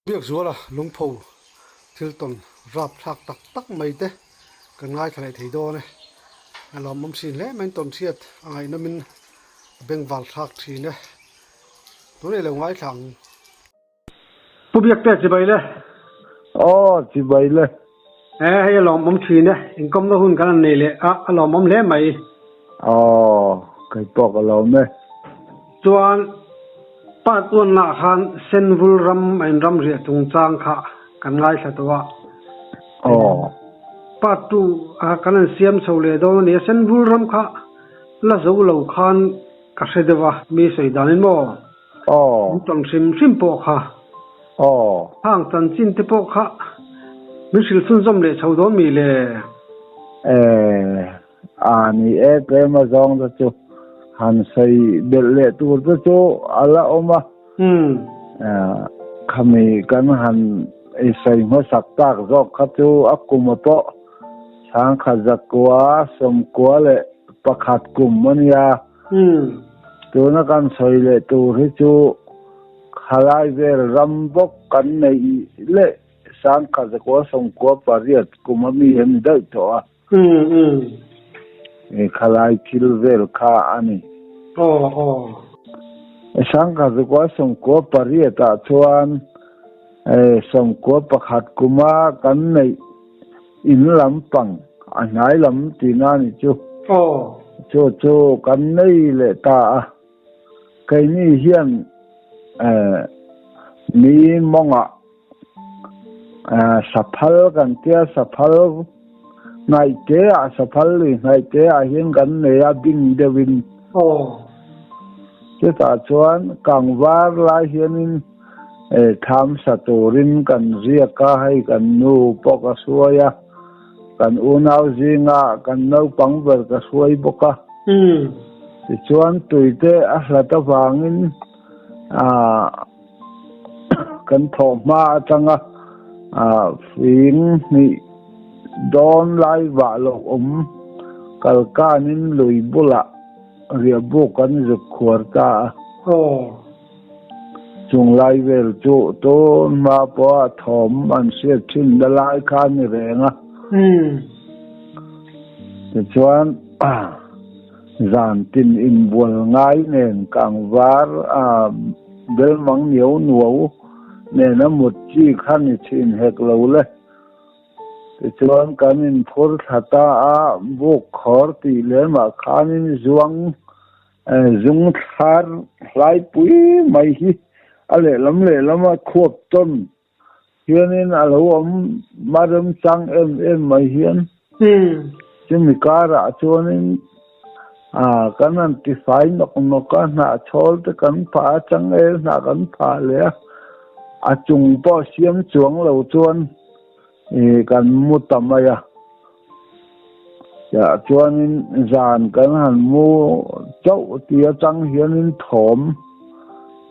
việc rùa là lung phù thiếu tuần rạp thạc tắc tắc mấy thế cần ngay thằng này thấy đô này làm mắm xin lẽ mình tuần xiết ngày nó mình bên vào thạc thì này tối nay là ngay thằng bố việc tết gì vậy đấy chỉ vậyเลยhay làm mắm xin đấy income nó hun cái này lệ làm mắm lẽ mày cái bọc làm đấy chuan pat tuần nã khan sen vul ram anh ram rìa tung trang khá cần ngay sao đó pat tu cái này xiêm sầu lệ đó này sen vul ram khá là dấu lâu khan cái gì đó mi sợi đan mò trong sim sim bộ khá hàng chân chín tiếp bộ khá mình sử dụng giống lệ sầu đó mi lệ ni cái mà dòng đó chú han say bel lệ tu đó chú ala oma kami kan han say mà sắc tác do khát chú akumato sang khazak qua som qua lệ pakhat kum mania tu na kan say lệ tu hi chú khalai ver rambok kan nei lệ sang khazak qua som qua pariat kumami hem dai to khalai kilvel kha ani sang khazak qua som qua pariat ta chuan som qua pakhat kuma kan nei in lampang anai lam tina ni chu kan nei le ta kai ni hian mi monga saphal kan tia saphal ngai te saphal li ngai te hian kan nei a bing dewin chu ta chuan kangwar lai hianin tham saturin kan ria ka hai kan nu poka suaya kan unau zinga kan no pangber ka suai boka ti chuan tuite a hlata wangin kan thoma atanga fing ni don lai wa lo kalkanin lui bula ria bu kan zu khwarta chung lai vel chu to ma po thom an se thin da lai khan ni renga chuan zan tin in bol ngai nen kangwar bel mang niu nuo nen a mut chi khan ni chin hek lo le chuan kan in phur thata a buk khor ti le ma khan in zuang zung thar lai pui mai hi ale lam a khuap ton hianin alo maram chang em mai hian chimi kara chuanin kanan ti fai nok na chol te kan pha chang na kan pha le a chung po siam chuang lo chuan kan mutamaya ya chuanin zan kan han mu chau tia chang hianin thom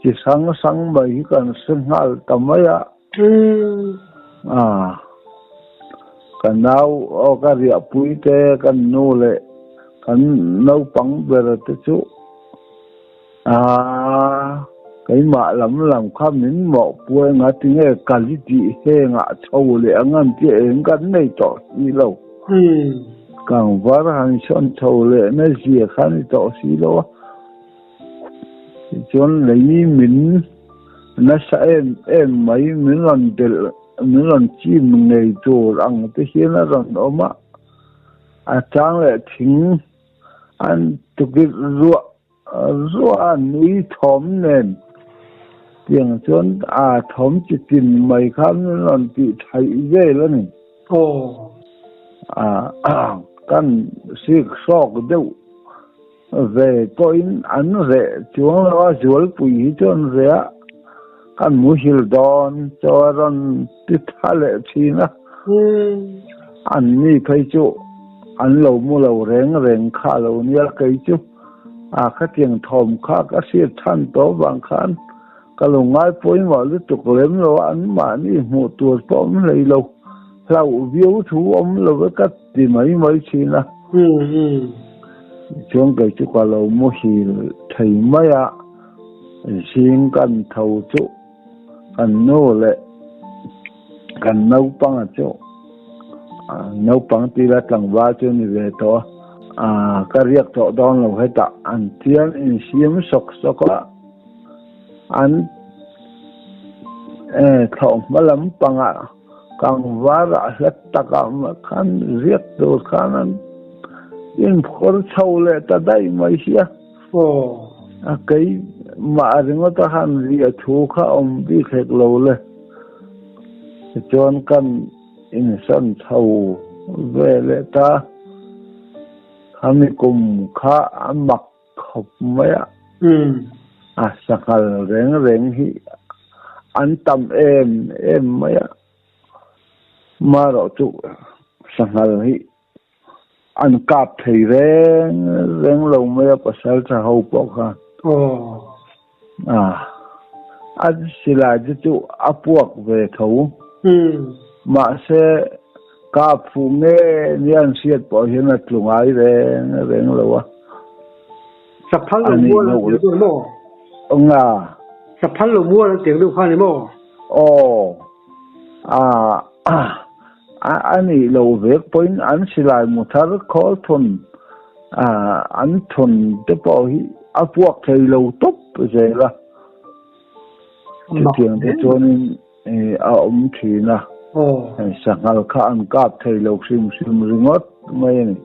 chỉ sang mấy cần sinh hal tamaya cần nào cái việc bụi te cần nô lệ cần nấu băng về te chú cái mạ làm khám nín mọ bùi ngã tiếng nghe cali đi he ngã châu lệ ngăn tiền cần này cho xí lâu càng vả hàng son châu lệ này gì khăn cho xí lâu chuan lấy mình nó sẽ em mấy mình lần chim ngày chỗ ăn tới khi nó lần đó mà trang lại thính ăn tụi cái rùa núi thóm nền tiếng chuan thóm chỉ tìm mấy khám lần bị thấy dễ lắm căn siết sọc đâu về tôi ăn rẻ chuông lo chuột bụi chôn rẻ kan mu hil don cho ron tít lệ chi na ăn ni thấy chú ăn lâu mu lâu rèn khá lâu nia cái chú các tiếng thòm các siết than to vàng khan cái lâu ngay phơi mà lúc tục lem lo ăn mà ni một tuột phom lấy lâu lâu biếu chú lâu với các thì mấy chi na chuông cái chú qua lâu mu hil thấy mấy xin cần thầu chú kan no le kan nau pang chu nau pang ti la tlang wa chu ni ve to ka riak to don lo heta an tian in siam sok soka an thau malam panga kang wara het taka ma khan riak to khanan in khor chau le ta dai mai sia kai ma ringo ta han ri thu kha bi khek lo le chon kan in san chau ve le ta hami kum kha amak khop maya sakal reng hi an tam em maya ma ro chu sakal hi an kap thei reng lo maya pasal tha ho po kha an sila chu apuak ve thau ma se ka phu me nian siat po hian a tlungai reng lo wa saphal lo mo lo nga saphal lo mo la teng lu kha ni mo ani lo vek point an silai muthar khol thun an thun te po hi apuak thei lo top je la tiang te chonin thina sangal kha an kap thei lo sim ringot mai ni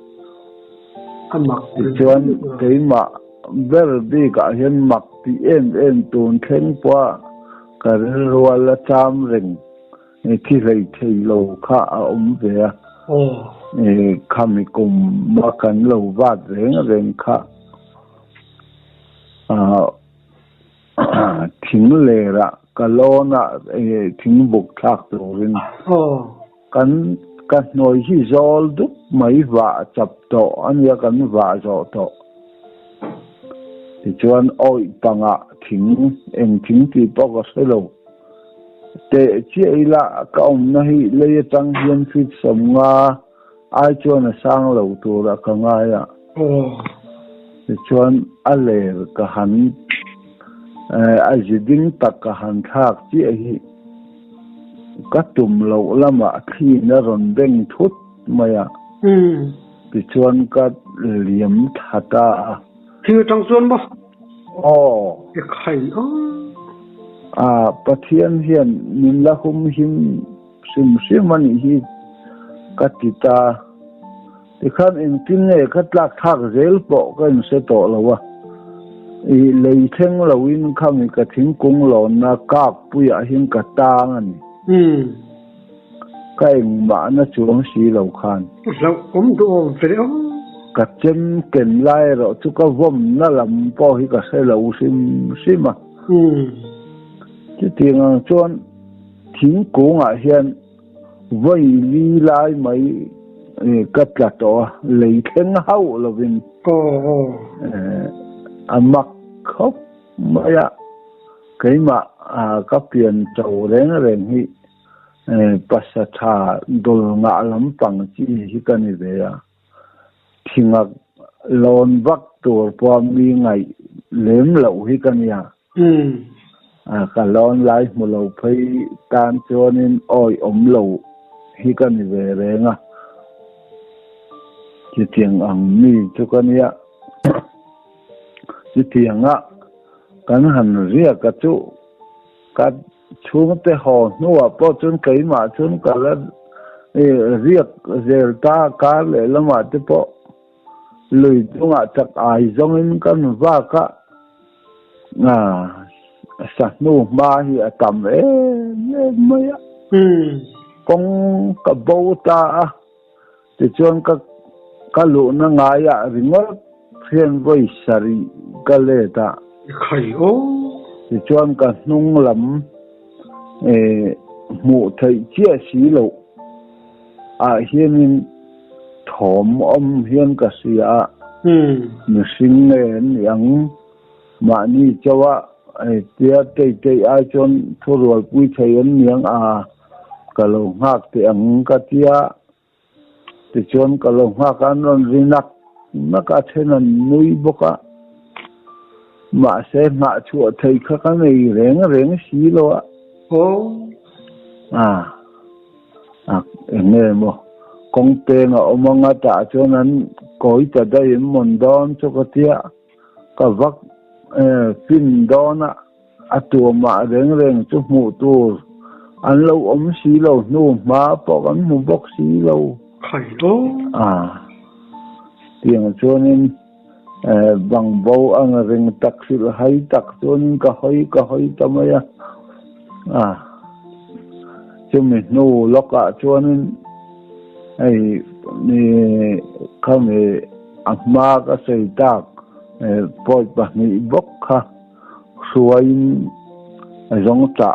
amak chuan keima ber bi ka hian mak ti en tun thleng pa ka rual la cham ring thi rei thei lo kha ve khami kum ma kan lo wat reng kha thing le ra kalona thing buk thak turin kan noi hi zol du mai wa chap to ania kan wa zo to ti chuan oi panga thing ti pok selo te chi ila ka na hi le tang hian fit somnga ai chuan sang lo tu ra ka nga ya ti chuan ale ka han ajiding tak ka han thak chi hi ka tum lo lama thi na ron beng thut maya ti chuan ka liam thata thi tang chuan ba e khai pathian hian min la hum him sim mani hi katita ti khan in tin ne khatlak thak zel po kan se to lawa i lei theng lawin khami ka thing kung lo na kap puya hin ka tang ani kai ma na chuang si lo khan lo om do fere ka chem ken lai ro chu ka vom na lam po hi ka se lo sima ti tiang chuan thing kung a hian voi li lai mai katla to lei theng hau lovin amak khop maya keima ka pian chau reng hi pasatha dol nga lam pang chi hi kani ve ya thinga lon vak tur po mi ngai lem lo hi kani ya ka lon lai mu lo phei tan chonin oi om lo hi kani ve renga chi tiang ang mi chu kani ya chi tianga kan han ria ka chu ka chung te ho nuwa po chun keima chun kala riak zel ta ka le lama te po lui tunga chak ai zongin kan va ka sa nu ma hi atam maya kong ka bo ta te chun ka lu na nga ya ringo thian voi sari galeta khai ti chuan ka hnung lam mu thei chia si lo hianin thom hian ka sia mi sing yang ma ni chawa tia te ai chon thurol pui thei an niang ka lo ngak te ang ka tia ti chuan ka lo ngak an ron rinak naka thenan nui boka ma se ma chu thei kha ka nei reng si lo nghe mo công tê ngọ mong ta cho nên coi ta đây mòn đón cho cái tia cái vắc phim đó na tua mà rèn rèn chút mù tua anh lâu xí lâu nu mà bỏ anh mu bóc xí lâu khởi đó tiếng cho nên bằng bầu anh rèn tắc xí hay tắc cho nên cái hơi tâm ấy cho mình nu lóc cả cho nên ai ni không mà cái xây tắc bồi bạc ni bóc ha xuôi giống trả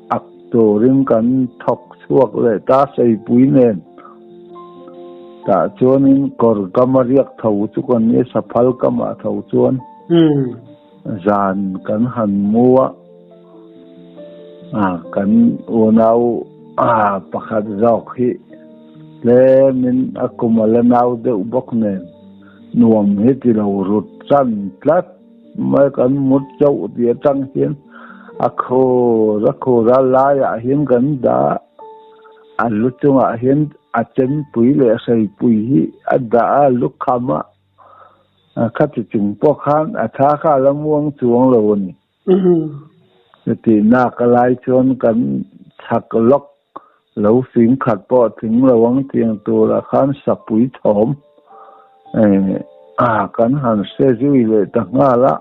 ác tổ rim kan thọc suộc lệ ta xây bùi nền ta cho nên cor kamariak thầu chu con ni safal kama thầu chuan zan kan han mua kan unau pakhat zok hi le min akumala nau de ubok nen nuam hi ti lo rut chan tlat mai kan mut chau ti tang hian akho ra la ya hian kan da alu chunga hian achen pui le sei pui hi ada lu khama khat chung po khan atha kha lamuang chuang lo ni ti na ka lai chon kan thak lok lo sing khat po thing lawang tiang tu la khan sapui thom kan han se zui le ta nga la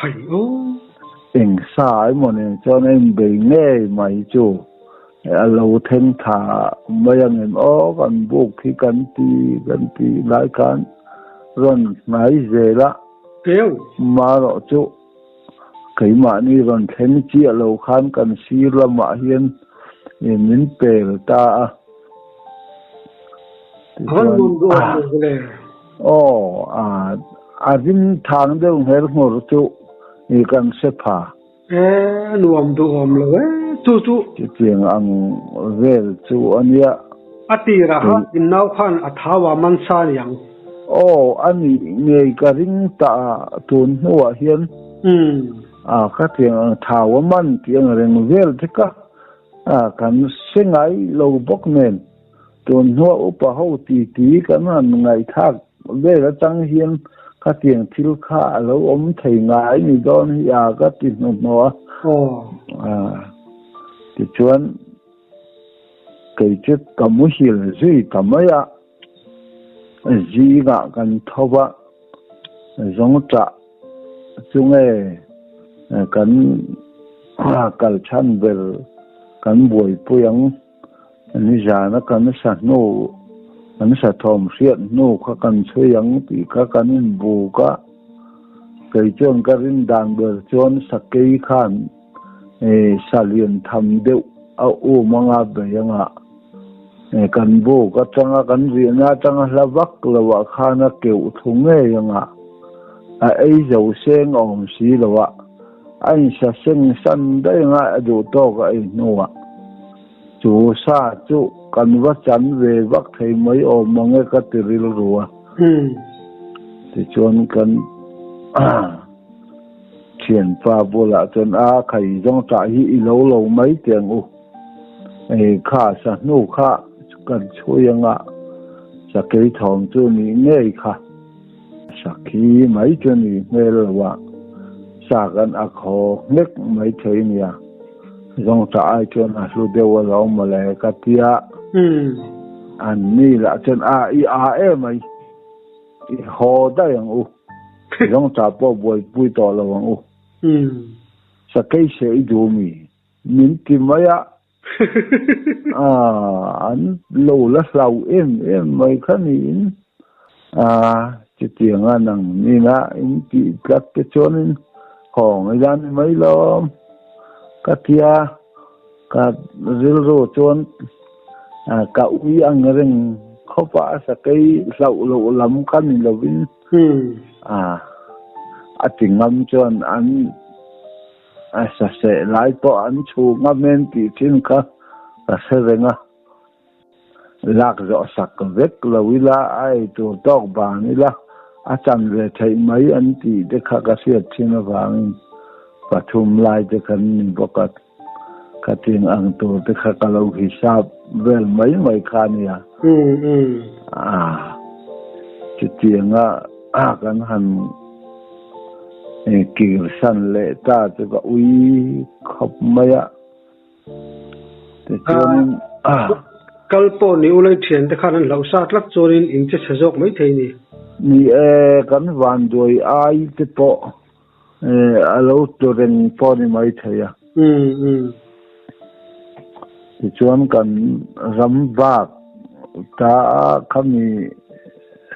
khởi đó tình sai mà nên cho nên bị nghe mày chú lâu thêm thả mấy anh em còn buộc khi cần thì lại cần rồi nãy giờ đó kéo mà đó chú cái mà ni rồi thêm chia lâu khăn cần xí là mà hiền mình bể ta con buồn buồn rồi Adin thang de her ngor chu ni kan se pha nuam du om lo chu chi tiang ang vel chu ania atira ha in nau khan athawa man sa yang ani ngei ka ring ta tun huwa hian ka tiang thawa man tiang reng vel thika kan sengai lo bok nen tun huwa upa ho ti kan an ngai thak ve la chang hian ka tiang thil kha lo thei ngai ni don ya ka ti no ti chuan cái chút cầm mũi hiểu gì cầm ấy gì cả cần thâu bạ giống trả chúng ấy cần cần chăn về cần buổi buyang như giờ nó cần sạch nô cần sạch thòm xiên nô các cần chơi yang thì các cần bù cả cái chuyện cái rin đàn bờ chuyện sạch cây khan sa liền thầm điệu au mga bayanga kan bo ka changa kan riana changa lavak lawa khana keu thunge yanga ai zo seng om si lawa ai sa seng san dai nga adu to ka ai nuwa chu sa chu kan wa chan ve vak thei mai om mange ka tiril ruwa ti chon kan thiền pha bo la chon khai jong cha hi lo lo mai tiang u kha sa nu kha kan choyanga sa ke thong chu ni nei kha sa khi mai chu ni mel wa sa kan a kho nek mai thei nia jong cha ai chu na lu de wa lo ma le ka tia an ni la chen e mai i ho da yang u jong cha po boi pui to lo wang u sa ke se i du mi min ki maya anh lâu là lâu em mấy cái này chỉ tiếng năng như na anh chỉ cắt cái chỗ nên hỏng người ta mấy lo cắt tia cắt rêu chôn cả uy ăn cái rừng không phải là cái lâu lắm cái này là vinh tiếng ngâm chôn anh sẽ lại bỏ anh chú ngắm men thì trên cả sẽ renga lạc rõ sắc vết là vì là ai tổ tóc bàn là chân về thấy mấy anh thì để khắc cái chuyện trên vàng và thum lại để cần bóc ka ting ang tur te kha ka lo hisab vel mai khania chi tianga kan han kir san le ta te ka ui khop maya te chuan kalpo ni ulai thian te khan lo sa tlak chorin in che sajok mai thei ni ni kan van doi ai te po alo turen po ni mai theya ti chuan kan ram bak ta khami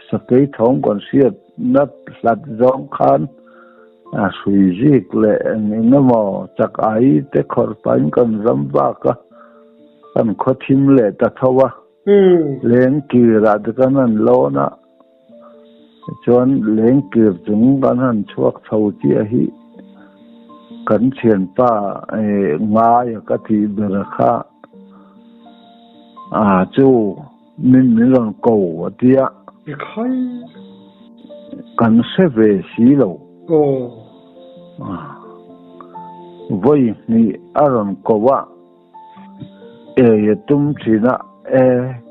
sakei thong kon siat nat lat zong khan sui zik le ngamo chak ai te khor pain kan ram bak kan khothim le ta thawa leng kira de kanan lona chuan leng kir chung kan han chuak chho chi a hi kan thian pa ngai ka ti ber kha chu min ron ko atia khai kan se ve si lo voi ni aron ko wa tum thina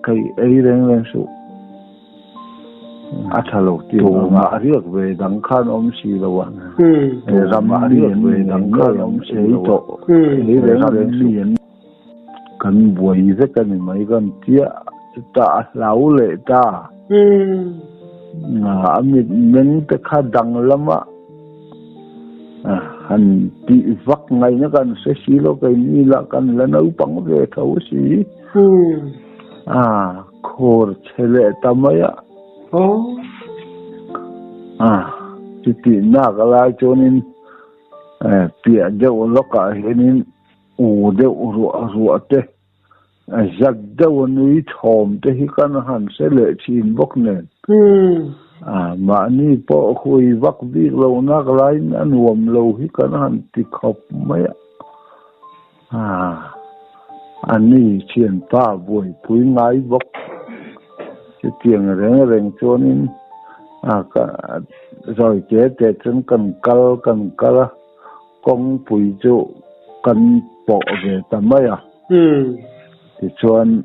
kai reng su athalo ti nga ariak ve dang khan om si lo wa ram ariak ve dang khan om si to reng lien kan boi ve kan mai kan tia ta lau le ta amit men te kha dang lama han ti vak ngai na kan se si lo kai ni la kan la nau pang ve thau si khor chele tamaya ti na ka la chonin pia de lo ka henin u de ru ate zak de nui thom te hi kan han se le chin bok nen ma ni po khui vak bi lo na ka lai an wom lo hi kan han ti khop maya ani chien pa boi pui ngai bok chi tieng reng chonin ka rồi chế te chen kan kal kong pui chu kan po ve tamaya ti chuan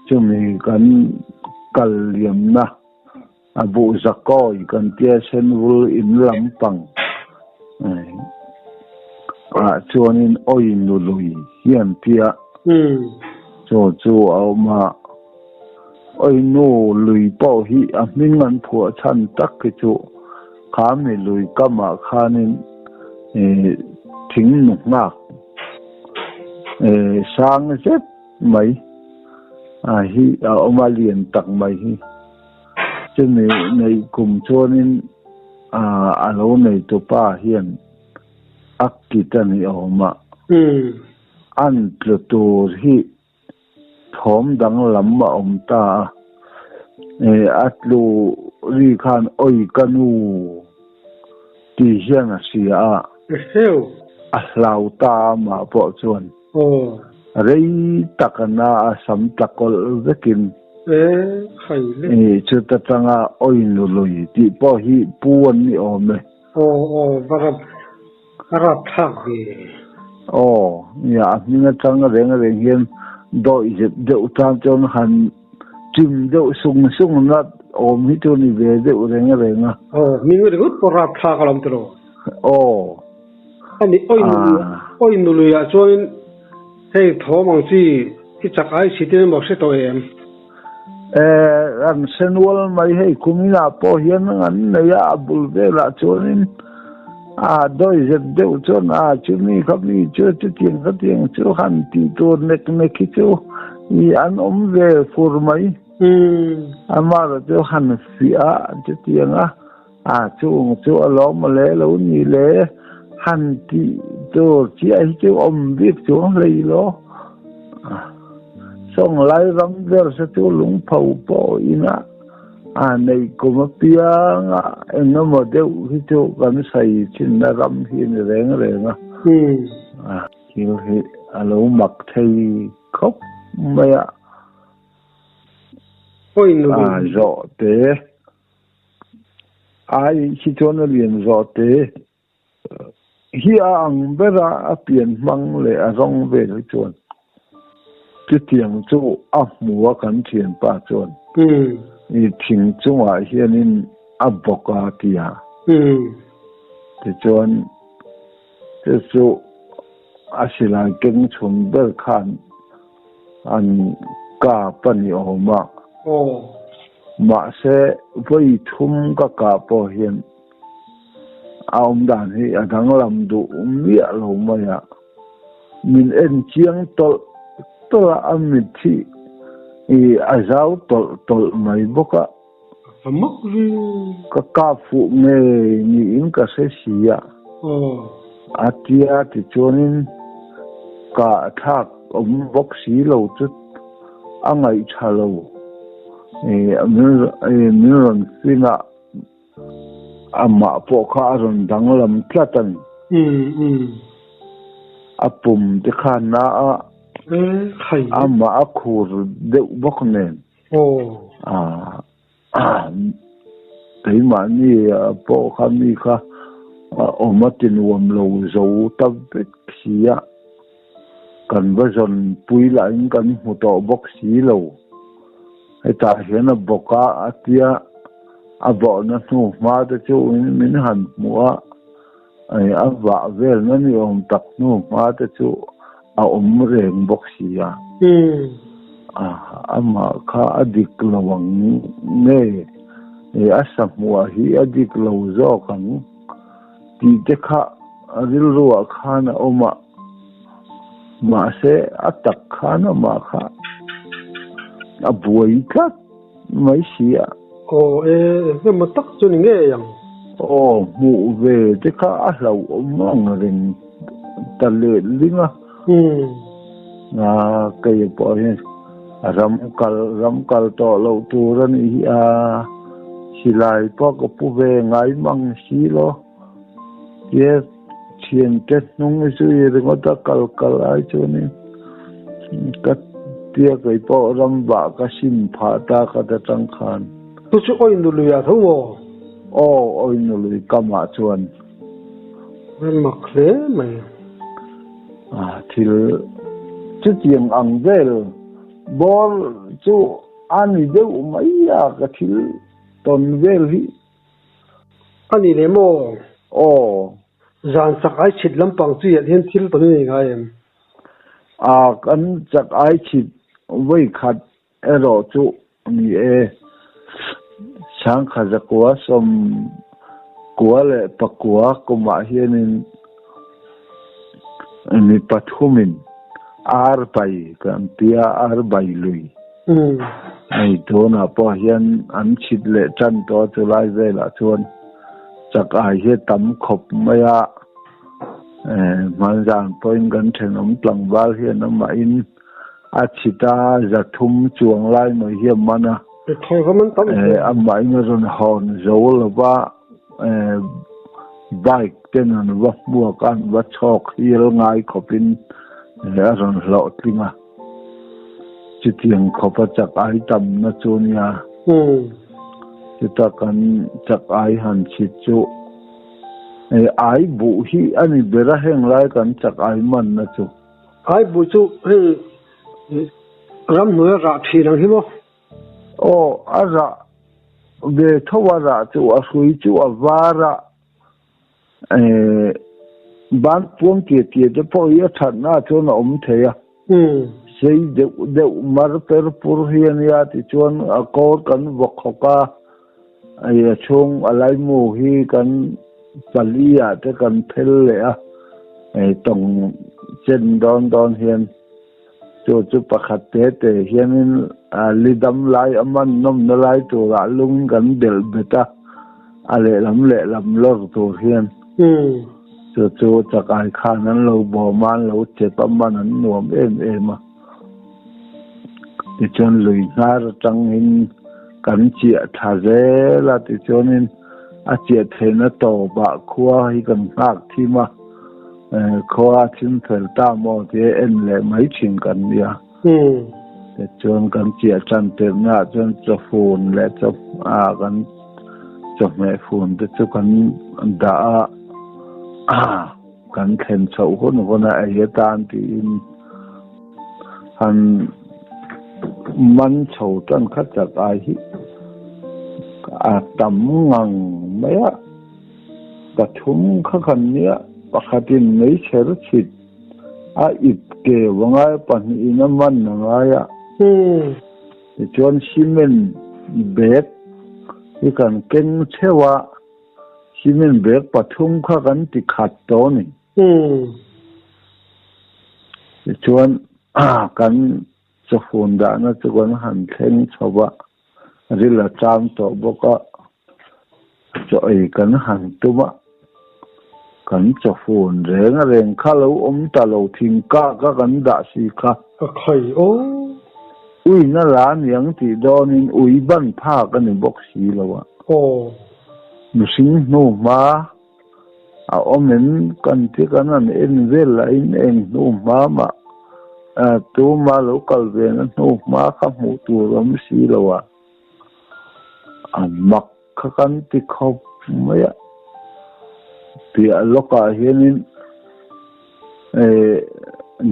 chumi kan kal liam na abu zakoi kan tia sen vul in lampang chuan in oi nu lui hian pia chu au ma oi nu lui po hi a min man phua chan tak ki chu kha mi lui kama khanin thing nu na sang zet mai hi oma lien tak mai hi chumi nei kum chonin alo nei to pa hian akitani oma an tlutur hi thom dang lam ma om ta atlu ri khan oi kanu ti hian a sia ahlau ta ma po chuan rei takana asam takol vekin khaile chu ta tanga oi nu lui ti po hi puan ni ome varap thak ve ya ninga tanga reng hian do izet de utam chon han tim de sung na om hi to ni ve de renga mi ngi gut porap thak alam tro ani oi nu lu ya choin hei thomang chi ki chakai sitin mok se to em an senwal mai hei kumina po hian an na ya bul ve la chonin doi zet de chon chumi khami chu tieng chu han ti to nek ki chu i an om ve fur mai amar chu han sia chu tienga chu alom le lo ni le han ti to chi ai chu om vip chu lei lo song lai ram ver sa chu lung phau po ina nei kuma pianga enga model hi chu kan sai chin na ram hi ni renga kil hi alo mak thei khop maya oi nu zo te ai chi chon lien zo te hi ang bera a pian mang le a rong ve le chuan ti tiang chu a muwa kan thian pa chuan i thing chunga hianin a boka tia ti chuan te chu a sila keng chun ber khan an ka pani oma ma se voi thum ka po hian aum dan hi adang lam du mia lo maya min en chiang tol tola amit thi i azau tol mai boka amak ri ka fu me ni in ka se sia atia ti chonin ka thak bok si lo chu angai thalo min ron sina ama po kha ron danglam tlatan apum te khan na khai ama akhur de bok nen tei ma ni po kha mi kha omatin wam lo zo tab khia kan bazon pui la in kan mu to bok si lo heta hian boka atia abo na tu ma de chu min han muwa ai ava vel na ni tak nu ma de chu a reng bok sia ama kha adik lawang ne asamwa hi adik lo zo kan ti te kha ril ruwa khana oma ma se atak khana ma kha abuai ka mai sia cái mà tắc cho những cái yang mu về te kha a hlau mang ring ta le linga nga kai po he ram kal to lo tu ran hi a silai po ko pu ve ngai mang si lo ye chien te nung su ye ring ta kal ai chu ni ka tia kai po ram ba ka sim pha ta ka ta chang khan tôi sẽ oi nụ lùi à thấu oi nụ lùi kama chuan mặc lẽ mày thil chu chiang ang vel bol chu ani deu mai ka thil ton vel hi ani le mo zan sak ai chit lampang chu ya hian thil panu ni ga em kan chak ai chit voi khat ero chu ni sang kha zakwa som kwa le pakwa kuma hianin ni pathumin ar pai kan tia ar bai lui ai dona po hian an chit le chan to chulai vela chuan chak ai he tam khop maya manjang point gan thenom tlangwal hian ama in a chita zathum chuang lai no hiam mana thôi có mình tắm amma in ron hon zo ba bike ten an va mua kan va chok hil ngai khopin ron lo tlinga chitiang khopa chak ai tam na chunia chita kan chak ai han chi chu ai bu hi ani bera heng lai kan chak ai man na chu ai bu chu ram nu ra thi rang hi mo ara về thawara chu a hui chu a vara ban puang ke de po ya thana chu na theya sei de mar per pur hian ya ti chuan a kor kan vokhoka ai chung alai mu hi kan palia te kan phel le a tong chen don hian chu pakhat te hianin lidam lai aman nom na lai tu ra lung kan bel beta ale lam lor tu hian chu chakai khan an lo bo man lo che paman an nuam em ti chon lui har tang in kan chia tha ze la ti chonin a chia thena to ba khuwa hi kan hak thima khuwa chin thel ta mo te en le mai chin kan ya te chon kan chia chan te na chon cho phone le cho kan cho me phone te chu kan da kan then chau hon a hi tan ti in han man chau tan khat chak ai hi a tam ngang maya pathum kha khan nia pakhatin nei cher chit a ip ke wangai pan ina man ngaya chuan cement bag hi kan ken chewa cement bag pathum kha kan ti khat to ni chuan kan chafun da na chuan han thleng chowa rila cham to boka choi kan han tuma kan chafun reng khalo ta lo thing ka kan da si kha khoi o ui na la niang ti donin ui ban pha kan ni bok si lawa nu sing no ma a omen kan ti kan an en vel la in en no ma tu ma local ve na no ma kha mu tu ram si lawa mak kha kan ti khop maya ti a loka hianin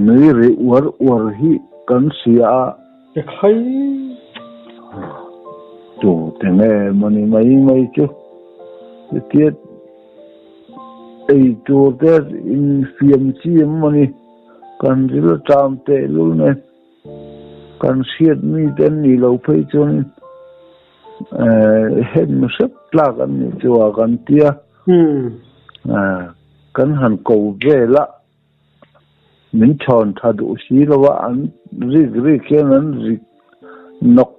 nui ri war hi kan sia khoi tu tenge mani mai chu tiết ai tu te in fiam chi mani kan ril tam te lu ne kan siat mi ten ni lo phei chun hen sep la kan ni chuwa kan tia kan han ko ve la min chon tha du si lo wa an ri ken an ri nok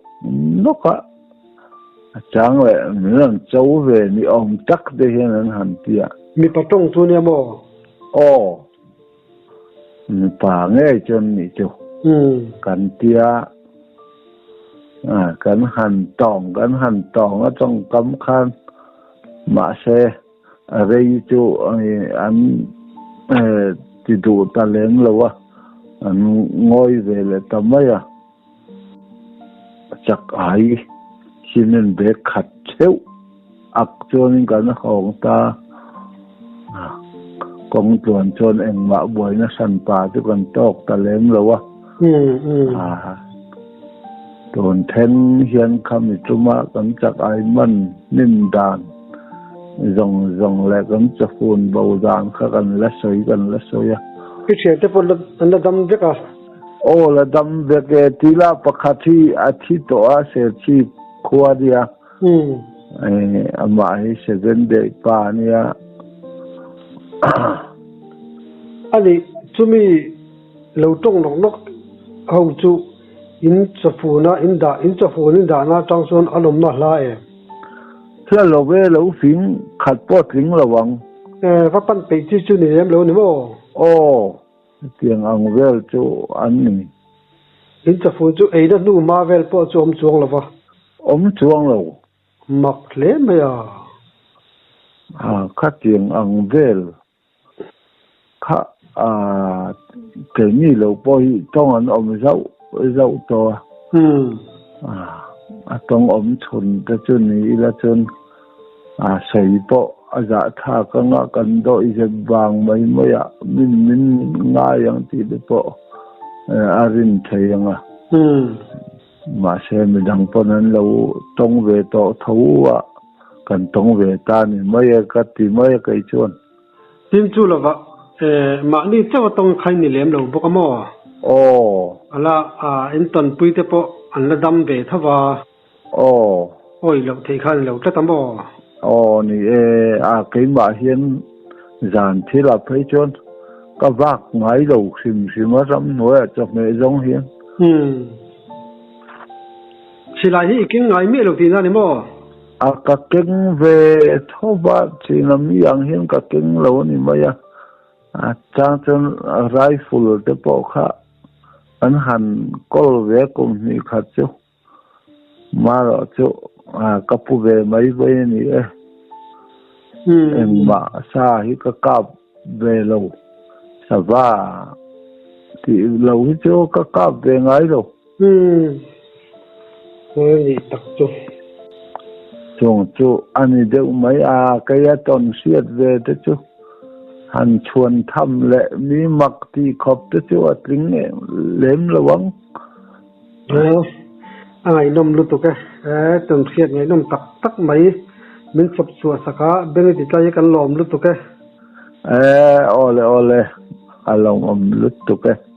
chang le mình châu về ni ông chắc đây hiện anh hẳn tia mi pa tong tu ne mo pa nghe chân ni chu kan tia kan hẳn tòng ở trong cấm khan mà xe ở đây chu anh ti du ta lên lâu anh ngồi về lại tầm mấy chắc ai cement bag khat cheu ak chon kan hong ta kong tuan chon eng ma boy na san pa chu kan tok ta lem lo ton then hian kham chuma kan chak ai man nin dan zong le kan chafun bo dan kha kan la soi cái chuyện thế phần là đâm việc à la dam vek tila pakhathi athi to a se chi khua dia ama hi seven day pa nia ali chumi lo tong nok hau chu in chafuna in chafuna na changson alom na la e thla lo ve lo fing khat po tling lawang va pan pe chi chu ni em lo ni mo tiang ang vel chu an ni in chafun chu e da nu ma vel po chu om chuang lova chuang lo mak le me ya kha tiang ang vel kha ke ni lo po hi tong an zau to tong chun ta chun ni la chun sei po aza tha ka nga kan do i bang mai maya min nga yang ti de po arin thayanga ma se mi dang ponan lo tong ve to thauwa kan tong ve ta ni maya ka ti maya kai chon tin chu lova ma ni chaw tong khai ni lem lo bokamo ala in ton pui te po an la dam ve thawa oi lo thei khan lo ta tamo ni cái bà hiền dàn thế là thấy chôn các vác ngay đầu xìm ở trong nói cho mẹ giống hiền chỉ là những cái ngày mấy lúc thì ra đi mò các kinh về thâu bát chỉ làm yang hiền các kinh lâu ni mà trang chân rifle để bỏ khá anh hẳn có về cùng ni khát chứ mà rồi chứ các phụ về mấy với ni em mà sa hi ka kap về lâu sa va thì lâu hi cho ka kap về ngay rồi ni tak chung chu ani de mai cái ton siết về thế chứ han chuan tham le mi mak ti khop te chu atling lem lawang ai nom lu tu ke tong khiat ngai nom tak tak mai min chop chua saka beng ti tlai kan lom lu tu ke ole along lut tu ke